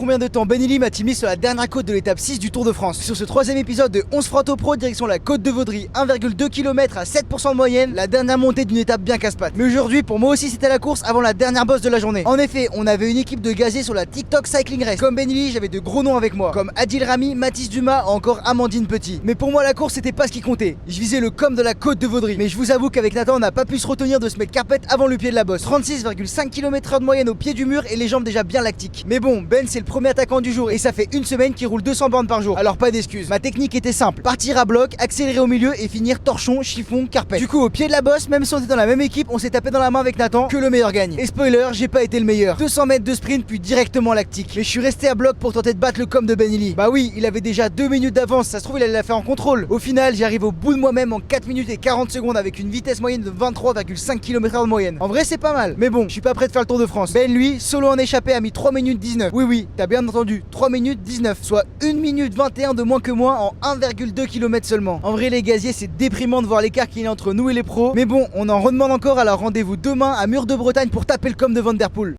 combien de temps Benelli m'a-t-il mis sur la dernière côte de l'étape 6 du Tour de France. Sur ce troisième épisode de 11 Frato Pro direction la côte de Vaudry, 1,2 km à 7% de moyenne, la dernière montée d'une étape bien casse-pattes. Mais aujourd'hui pour moi aussi c'était la course avant la dernière bosse de la journée. En effet on avait une équipe de gaziers sur la TikTok Cycling Race. Comme Benelli j'avais de gros noms avec moi, comme Adil Rami, Mathis Dumas, encore Amandine Petit. Mais pour moi la course c'était pas ce qui comptait. Je visais le com de la côte de Vaudry. Mais je vous avoue qu'avec Nathan on n'a pas pu se retenir de se mettre carpette avant le pied de la bosse. 36,5 km/h de moyenne au pied du mur et les jambes déjà bien lactiques. Mais bon, Ben c'est le premier attaquant du jour et ça fait une semaine qu'il roule 200 bornes par jour. Alors pas d'excuses. Ma technique était simple, partir à bloc, accélérer au milieu et finir torchon, chiffon, carpette. Du coup au pied de la bosse, même si on était dans la même équipe, on s'est tapé dans la main avec Nathan, que le meilleur gagne. Et spoiler, j'ai pas été le meilleur. 200 mètres de sprint puis directement lactique. Mais je suis resté à bloc pour tenter de battre le com de Benelli. Bah oui, il avait déjà 2 minutes d'avance, ça se trouve il allait la faire en contrôle. Au final, j'arrive au bout de moi-même en 4 minutes et 40 secondes avec une vitesse moyenne de 23,5 km/h de moyenne. En vrai c'est pas mal, mais bon, je suis pas prêt de faire le Tour de France. Ben lui, solo en échappé a mis 3 minutes 19. Oui, t'as bien entendu, 3 minutes 19, soit 1 minute 21 de moins que moi en 1,2 km seulement. En vrai les gaziers, c'est déprimant de voir l'écart qu'il y a entre nous et les pros. Mais bon, on en redemande encore, alors rendez-vous demain à Mur de Bretagne pour taper le com de Van Der Poel.